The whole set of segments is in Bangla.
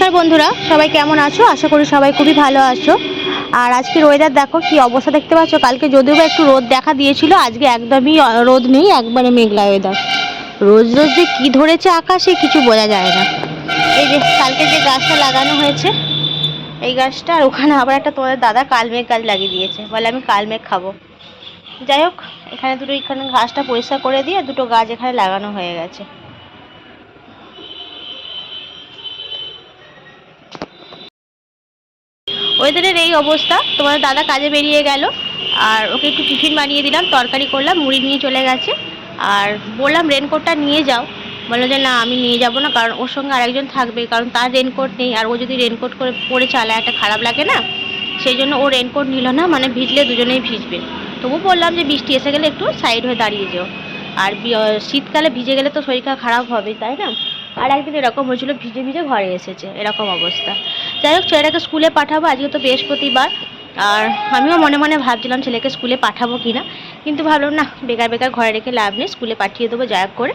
নমস্কার বন্ধুরা, সবাই কেমন আছো? আশা করি সবাই খুবই ভালো আছো। আর আজকের ওয়েদার দেখো কি অবস্থা, দেখতে পাচ্ছ? কালকে যদিও বা একটু রোদ দেখা দিয়েছিল, আজকে একদমই রোদ নেই, একবারে মেঘলা ওয়েদার। রোজ রোজ যে কি ধরেছে আকাশে কিছু বোঝা যায় না। এই যে কালকে যে গাছটা লাগানো হয়েছে, এই গাছটা, আর ওখানে আবার একটা তোমাদের দাদা কালমেঘ গাছ লাগিয়ে দিয়েছে, বলে আমি কালমেঘ খাবো। যাই হোক, এখানে ঘাসটা পরিষ্কার করে দিয়ে দুটো গাছ এখানে লাগানো হয়ে গেছে। ওয়েদারের এই অবস্থা। তোমাদের দাদা কাজে বেরিয়ে গেল, আর ওকে একটু টিফিন বানিয়ে দিলাম, তরকারি করলাম, মুড়ি নিয়ে চলে গেছে। আর বললাম রেনকোটটা নিয়ে যাও, বললো যে না আমি নিয়ে যাব না, কারণ ওর সঙ্গে আরেকজন থাকবে, কারণ তার রেনকোট নেই, আর ও যদি রেনকোট করে পরে চালায় একটা খারাপ লাগে না, সেই জন্য ও রেনকোট নিল না, মানে ভিজলে দুজনেই ভিজবে। তবু বললাম যে বৃষ্টি এসে গেলে একটু সাইড হয়ে দাঁড়িয়ে যেও, আর শীতকালে ভিজে গেলে তো শরীর খারাপ হবে, তাই না? আর একদিন এরকম হয়েছিল, ভিজে ভিজে ঘরে এসেছে, এরকম অবস্থা। যাই হোক, ছেলেটাকে স্কুলে পাঠাবো, আজকে তো বৃহস্পতিবার। আর আমিও মনে মনে ভাবছিলাম ছেলেকে স্কুলে পাঠাবো কি না, কিন্তু ভাবলাম না, বেকার বেকার ঘরে রেখে লাভ নেই, স্কুলে পাঠিয়ে দেবো যা হোক করে।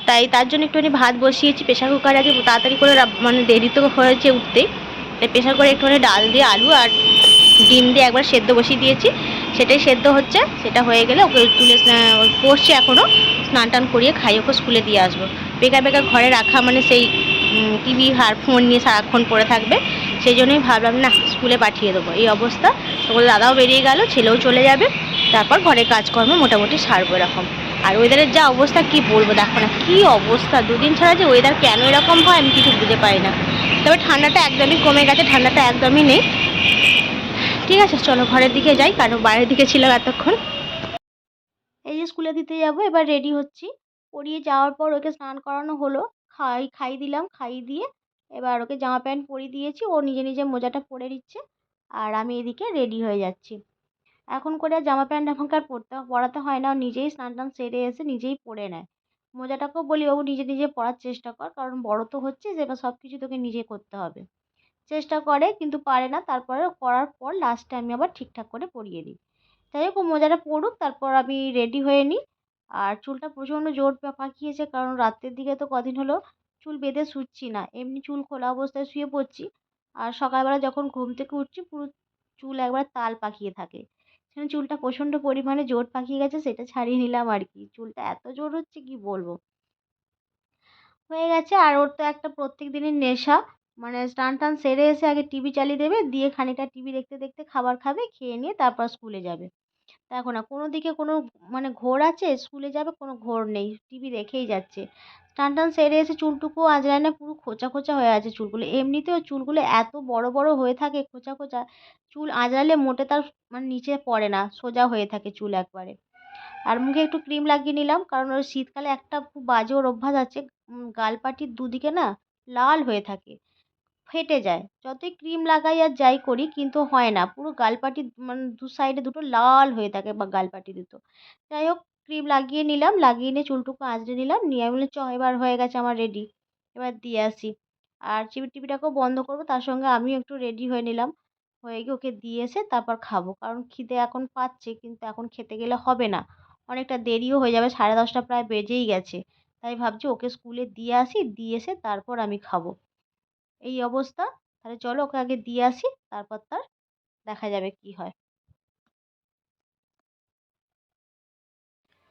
তাই তার জন্য একটুখানি ভাত বসিয়েছি প্রেশার কুকারে, আগে তাড়াতাড়ি করে, মানে দেরি তো হয়েছে উঠতেই। তাই প্রেশার করে একটুখানি ডাল দিয়ে আলু আর ডিম দিয়ে একবার সেদ্ধ বসিয়ে দিয়েছি, সেটাই সেদ্ধ হচ্ছে। সেটা হয়ে গেলে ওকে তুলে পড়ছে এখনও, স্নান টান করিয়ে খাইয়ে ওকে স্কুলে দিয়ে আসবো। বেকার বেকার ঘরে রাখা মানে সেই টিভি আর ফোন নিয়ে সারাক্ষণ পড়ে থাকবে, সেই জন্যই ভাবলাম না, স্কুলে পাঠিয়ে দেবো। এই অবস্থা, তখন দাদাও বেরিয়ে গেল, ছেলেও চলে যাবে, তারপর ঘরের কাজকর্ম মোটামুটি সারবো এরকম। আর ওয়েদারের যা অবস্থা কি বলবো, দেখো না কি অবস্থা, দুদিন ছাড়া যে ওয়েদার কেন এরকম হয় আমি কিছু বুঝে পাই না। তবে ঠান্ডাটা একদমই কমে গেছে, ঠান্ডাটা একদমই নেই। ঠিক আছে, চলো ঘরের দিকে যাই, কারণ বাইরের দিকে ছিলাম এতক্ষণ। এই যে স্কুলে দিতে যাব, এবার রেডি হচ্ছি। পরিয়ে যাওয়ার পর ওকে স্নান করানো হলো, খাই দিলাম, খাইয়ে দিয়ে এবার ওকে জামা প্যান্ট পরিয়ে দিয়েছি, ও নিজে নিজে মোজাটা পরে নিচ্ছে, আর আমি এদিকে রেডি হয়ে যাচ্ছি। এখন করে জামা প্যান্ট এখনকার পরাতে হয় না, ও নিজেই স্নান টান সেরে এসে নিজেই পরে নেয়। মোজাটাকেও বলি ও নিজে নিজে পরার চেষ্টা কর, কারণ বড় তো হচ্ছে, যে এবার সব কিছু তোকে নিজে করতে হবে। চেষ্টা করে কিন্তু পারে না, তারপরে করার পর লাস্টে আমি আবার ঠিকঠাক করে পরিয়ে দিই। যাই হোক, ও মোজাটা পড়ুক, তারপর আমি রেডি হয়ে নিই। আর চুলটা প্রচণ্ড জোর পাকিয়েছে, কারণ রাতের দিকে তো কদিন হলো চুল বেঁধে শুচ্ছি না, এমনি চুল খোলা অবস্থায় শুয়ে পড়ছি। আর সকালবেলা যখন ঘুম থেকে উঠছি, পুরো চুল একবার তাল পাকিয়ে থাকে। সেখানে চুলটা প্রচণ্ড পরিমাণে জোর পাকিয়ে গেছে, সেটা ছাড়িয়ে নিলাম আর কি। চুলটা এত জোর হচ্ছে কি বলবো, হয়ে গেছে। আর ওর তো একটা প্রত্যেক দিনের নেশা, মানে স্নান টান সেরে এসে আগে টিভি চালিয়ে দেবে, দিয়ে খানিকটা টিভি দেখতে দেখতে খাবার খাবে, খেয়ে নিয়ে তারপর স্কুলে যাবে। দেখো না, কোনো দিকে কোনো মানে ঘোর আছে? স্কুলে যাবে, কোনো ঘোর নেই, টিভি দেখেই যাচ্ছে। স্নান টান সেরে এসে চুলটুকুও আঁচড়ায় না, পুরো খোঁচা খোঁচা হয়ে আছে চুলগুলো। এমনিতেও চুলগুলো এত বড় বড় হয়ে থাকে, খোঁচা খোঁচা। চুল আঁচড়ালে মোটে তার মানে নিচে পড়ে না, সোজা হয়ে থাকে চুল একবারে। আর মুখে একটু ক্রিম লাগিয়ে নিলাম, কারণ ওর শীতকালে একটা খুব বাজে ওর অভ্যাস আছে, গালপাটির দুদিকে না লাল হয়ে থাকে, ফেটে যায়। যতই ক্রিম লাগাই আর যাই করি কিন্তু হয় না, পুরো গালপাটি মানে দু সাইডে দুটো লাল হয়ে থাকে বা গালপাটি দুটো। যাই হোক, ক্রিম লাগিয়ে নিলাম, লাগিয়ে নিয়ে চুলটুকু আঁচড়ে নিলাম, নিয়ে আমি বললাম চ এবার হয়ে গেছে আমার রেডি, এবার দিয়ে আসি। আর টিভিটাকেও বন্ধ করবো, তার সঙ্গে আমিও একটু রেডি হয়ে নিলাম, হয়ে গিয়ে ওকে দিয়ে এসে তারপর খাবো, কারণ খিদে এখন পাচ্ছে, কিন্তু এখন খেতে গেলে হবে না, অনেকটা দেরিও হয়ে যাবে, 10:30 প্রায় বেজেই গেছে। তাই ভাবছি ওকে স্কুলে দিয়ে আসি, দিয়ে এসে তারপর আমি খাবো। এই অবস্থা। তাহলে চলো ওকে আগে দিয়ে আসি, তারপর তার দেখা যাবে কি হয়।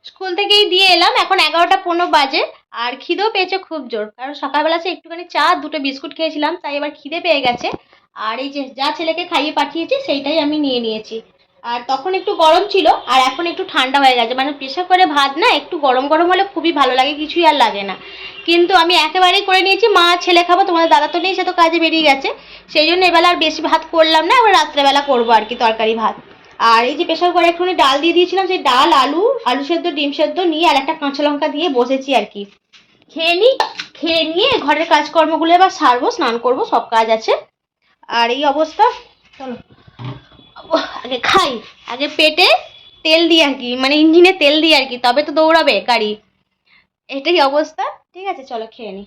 স্কুল থেকেই দিয়ে এলাম, এখন 11:15 বাজে। আর খিদেও পেয়েছে খুব জোর, কারণ সকালবেলা সে একটুখানি চা দুটো বিস্কুট খেয়েছিলাম, তাই এবার খিদে পেয়ে গেছে। আর এই যে যা ছেলেকে খাইয়ে পাঠিয়েছি সেইটাই আমি নিয়ে নিয়েছি। আর তখন একটু গরম ছিল, আর এখন একটু ঠান্ডা হয়ে গেছে, মানে প্রেশার করে ভাত না একটু গরম গরম হলে খুবই ভালো লাগে, কিছুই আর লাগে না। কিন্তু আমি একেবারেই করে নিয়েছি, মা ছেলে খাবো, তোমাদের দাদা তো নেই, সে তো কাজে বেরিয়ে গেছে। সেই জন্য এবেলা আর বেশি ভাত করলাম না, এবার রাত্রেবেলা করবো আর কি তরকারি ভাত। আর এই যে প্রেশার কুকারে একটুখানি ডাল দিয়ে দিয়েছিলাম, সেই ডাল আলু আলু সেদ্ধ ডিম সেদ্ধ নিয়ে আর একটা কাঁচা লঙ্কা দিয়ে বসেছি আর কি। খেয়ে নিই, খেয়ে নিয়ে ঘরের কাজকর্মগুলো এবার সারবো, স্নান করবো, সব কাজ আছে। আর এই অবস্থা। চলো আগে খাই, আগে পেটে তেল দিই আর কি, মানে ইঞ্জিনে তেল দিই আর কি, তবে তো দৌড়াবে গাড়ি। এটাই অবস্থা। ঠিক আছে, চলো খেয়ে নিই।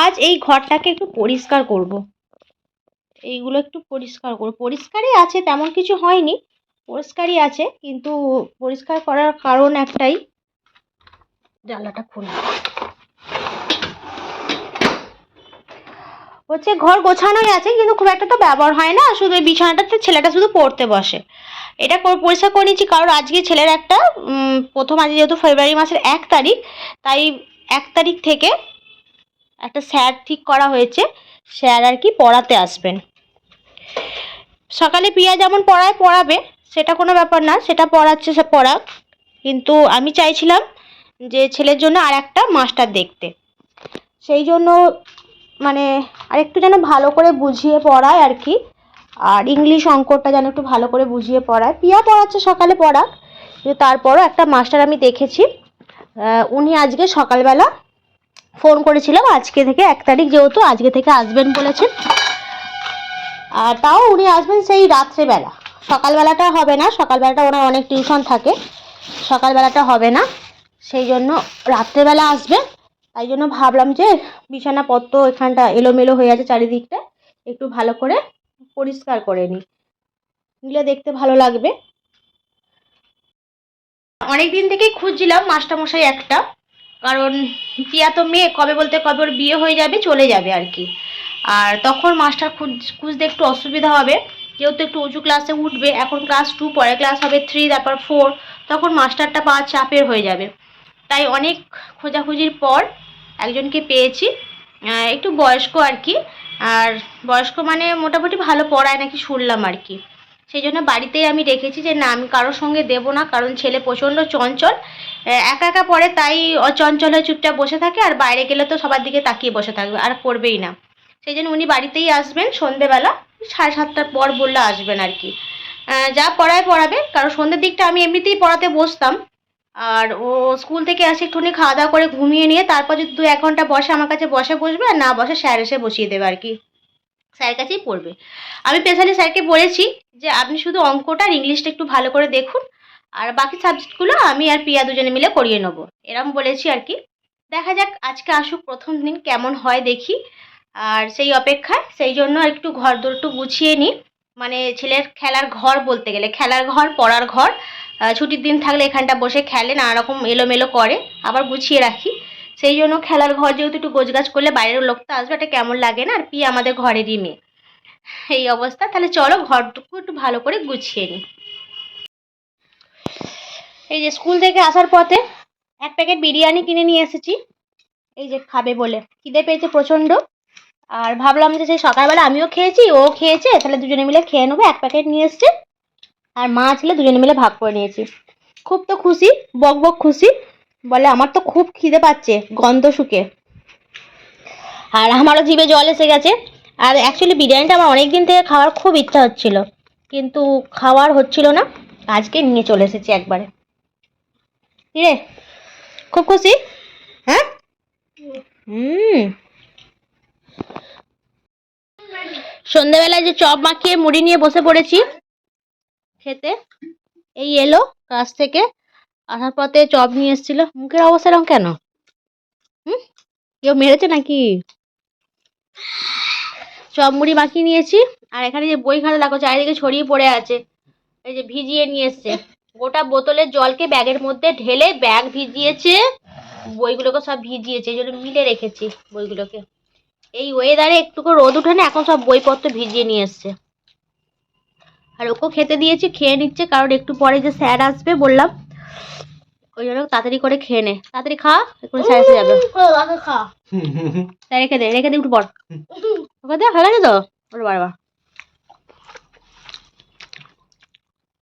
আজ এই ঘরটাকে একটু পরিষ্কার করব, এইগুলো একটু পরিষ্কার করব। পরিষ্কারই আছে, তেমন কিছু হয়নি, পরিষ্কারই আছে, কিন্তু পরিষ্কার করার কারণ একটাই। জানলাটা খুলে হচ্ছে ঘর গোছানোই আছে, কিন্তু খুব একটা তো ব্যবহার হয় না, শুধু ওই বিছানাটাতে ছেলেটা শুধু পড়তে বসে। এটা পরিষ্কার করে নিচ্ছি, কারণ আজকে ছেলের একটা প্রথম, আজ যেহেতু ফেব্রুয়ারি মাসের 1 তারিখ, তাই 1 তারিখ থেকে একটা স্যার ঠিক করা হয়েছে, স্যার আর কি পড়াতে আসবেন। সকালে প্রিয়া যেমন পড়াবে, সেটা কোনো ব্যাপার না, সেটা পড়াচ্ছে, সে পড়াক, কিন্তু আমি চাইছিলাম যে ছেলের জন্য আর একটা মাস্টার দেখতে। সেই জন্য মানে আরেকটু যেন ভালো করে বুঝিয়ে পড়ায় আর কি, আর ইংলিশ অঙ্কটা যেন একটু ভালো করে বুঝিয়ে পড়ায়। প্রিয়া পড়াচ্ছে, সকালে পড়াক, কিন্তু তারপরও একটা মাস্টার আমি দেখেছি, উনি আজকে সকালবেলা ফোন করেছিলাম, আজকে থেকে 1 তারিখ যেহেতু, আজকে থেকে আসবেন বলেছেন। আর তাও উনি আসবেন সেই রাত্রেবেলা, সকালবেলাটা হবে না, সকালবেলাটা ওনার অনেক টিউশন থাকে, সকালবেলাটা হবে না, সেই জন্য রাত্রেবেলা আসবে। তাই জন্য ভাবলাম যে বিছানাপত্র এখানটা এলোমেলো হয়ে আছে, চারিদিকটা একটু ভালো করে পরিষ্কার করে নিলে দেখতে ভালো লাগবে। অনেক দিন থেকেই খুঁজছিলাম মাস্টারমশাই একটা, কারণ টিয়া তো মেয়ে, কবে বলতে কবে ওর বিয়ে হয়ে যাবে, চলে যাবে আর কি, আর তখন মাস্টার খুঁজতে একটু অসুবিধা হবে, যেহেতু একটু উঁচু ক্লাসে উঠবে, এখন ক্লাস 2, পরে ক্লাস হবে 3, তারপর 4, তখন মাস্টারটা পাওয়া চাপের হয়ে যাবে। তাই অনেক খোঁজাখুঁজির পর একজনকে পেয়েছি, একটু বয়স্ক আর কি, আর বয়স্ক মানে মোটামুটি ভালো পড়ায় নাকি শুনলাম আর কি। সেই জন্য বাড়িতেই আমি রেখেছি, যে না আমি কারোর সঙ্গে দেবো না, কারণ ছেলে প্রচণ্ড চঞ্চল, একা একা পড়ে, তাই অচঞ্চল হয়ে চুপচাপ বসে থাকে, আর বাইরে গেলে তো সবার দিকে তাকিয়ে বসে থাকবে, আর পড়বেই না। সেই জন্য উনি বাড়িতেই আসবেন সন্ধেবেলা, 7:30টার পর বললে আসবেন আর কি। যা পড়াবে, কারণ সন্ধ্যের দিকটা আমি এমনিতেই পড়াতে বসতাম, আর ও স্কুল থেকে আসে একটুখানি খাওয়া দাওয়া করে ঘুমিয়ে নিয়ে তারপর যদি 2-1 ঘন্টা বসে, আমার কাছে বসবে, আর না বসে স্যার এসে বসিয়ে দেবে আর কি, স্যারের কাছেই পড়বে। আমি স্পেশালি স্যারকে বলেছি যে আপনি শুধু অঙ্কটা আর ইংলিশটা একটু ভালো করে দেখুন, আর বাকি সাবজেক্টগুলো আমি আর প্রিয়া দুজনে মিলে করিয়ে নেবো, এরকম বলেছি আর কি। দেখা যাক, আজকে আসুক প্রথম দিন, কেমন হয় দেখি, আর সেই অপেক্ষায়, সেই জন্য একটু ঘর দোর একটু গুছিয়ে নিই, মানে ছেলের খেলার ঘর বলতে গেলে, খেলার ঘর, পড়ার ঘর, ছুটির দিন থাকলে এখানটা বসে খেলে, নানা রকম এলোমেলো করে, আবার গুছিয়ে রাখি। সেই জন্য খেলার ঘর যেহেতু একটু গোছগাছ করলে বাইরের লোক তো আসবে, এটা কেমন লাগে না, আর প্রিয়া আমাদের ঘরেরই মেয়ে, এই অবস্থা। তাহলে চলো ঘরটুকু একটু ভালো করে গুছিয়ে নিই। এই যে স্কুল থেকে আসার পথে 1 প্যাকেট বিরিয়ানি কিনে নিয়ে এসেছি, এই যে খাবে বলে, খিদে পেয়েছে প্রচণ্ড, আর ভাবলাম যে সেই সকালবেলা আমিও খেয়েছি, ও খেয়েছে, তাহলে দুজনে মিলে খেয়ে নেবো। 1 প্যাকেট নিয়ে এসছে, আর মা ছেলে দুজনে মিলে ভাগ করে নিয়েছি। খুব তো খুশি, বক খুশি, বলে আমার তো খুব খিদে পাচ্ছে গন্ধ শুকে, আর আমারও জিভে জল এসে গেছে। আর অ্যাকচুয়ালি বিরিয়ানিটা আমার অনেক দিন থেকে খাওয়ার খুব ইচ্ছা হচ্ছিল, কিন্তু খাওয়ার হচ্ছিল না, আজকে নিয়ে চলে এসেছি একবারে। কিরে, খুব খুশি? হ্যাঁ, সন্ধ্যেবেলায় যে চপ মাখিয়ে মুড়ি নিয়ে বসে পড়েছি খেতে, এই এলো কাছ থেকে, আসার পথে চপ নিয়ে এসেছিল। মুখের অবস্থা এরকম কেন? কেউ মেরেছে নাকি? চপ মুড়ি মাখিয়ে নিয়েছি, আর এখানে যে বই খাতা দেখো চারিদিকে ছড়িয়ে পড়ে আছে, এই যে ভিজিয়ে নিয়ে এসছে, গোটা বোতলের জলকে ব্যাগের মধ্যে ঢেলে ব্যাগ ভিজিয়েছে, বইগুলোকে সব ভিজিয়েছে, এই জন্য মিলে রেখেছি বইগুলোকে। এই ওয়েদারে একটুকু রোদ উঠে না, এখন সব বইপত্র ভিজিয়ে নিয়ে এসছে, আর ওকেও খেতে দিয়েছি, খেয়ে নিচ্ছে, কারণ একটু পরে যে স্যার আসবে বললাম, ওই জন্য তাড়াতাড়ি করে খেয়ে নে, তাড়াতাড়ি খা, একটু স্যার এসে যাবে। রেখে দে একটু পর, ওকে দে, হয়ে গেছে তো, ওর বারবার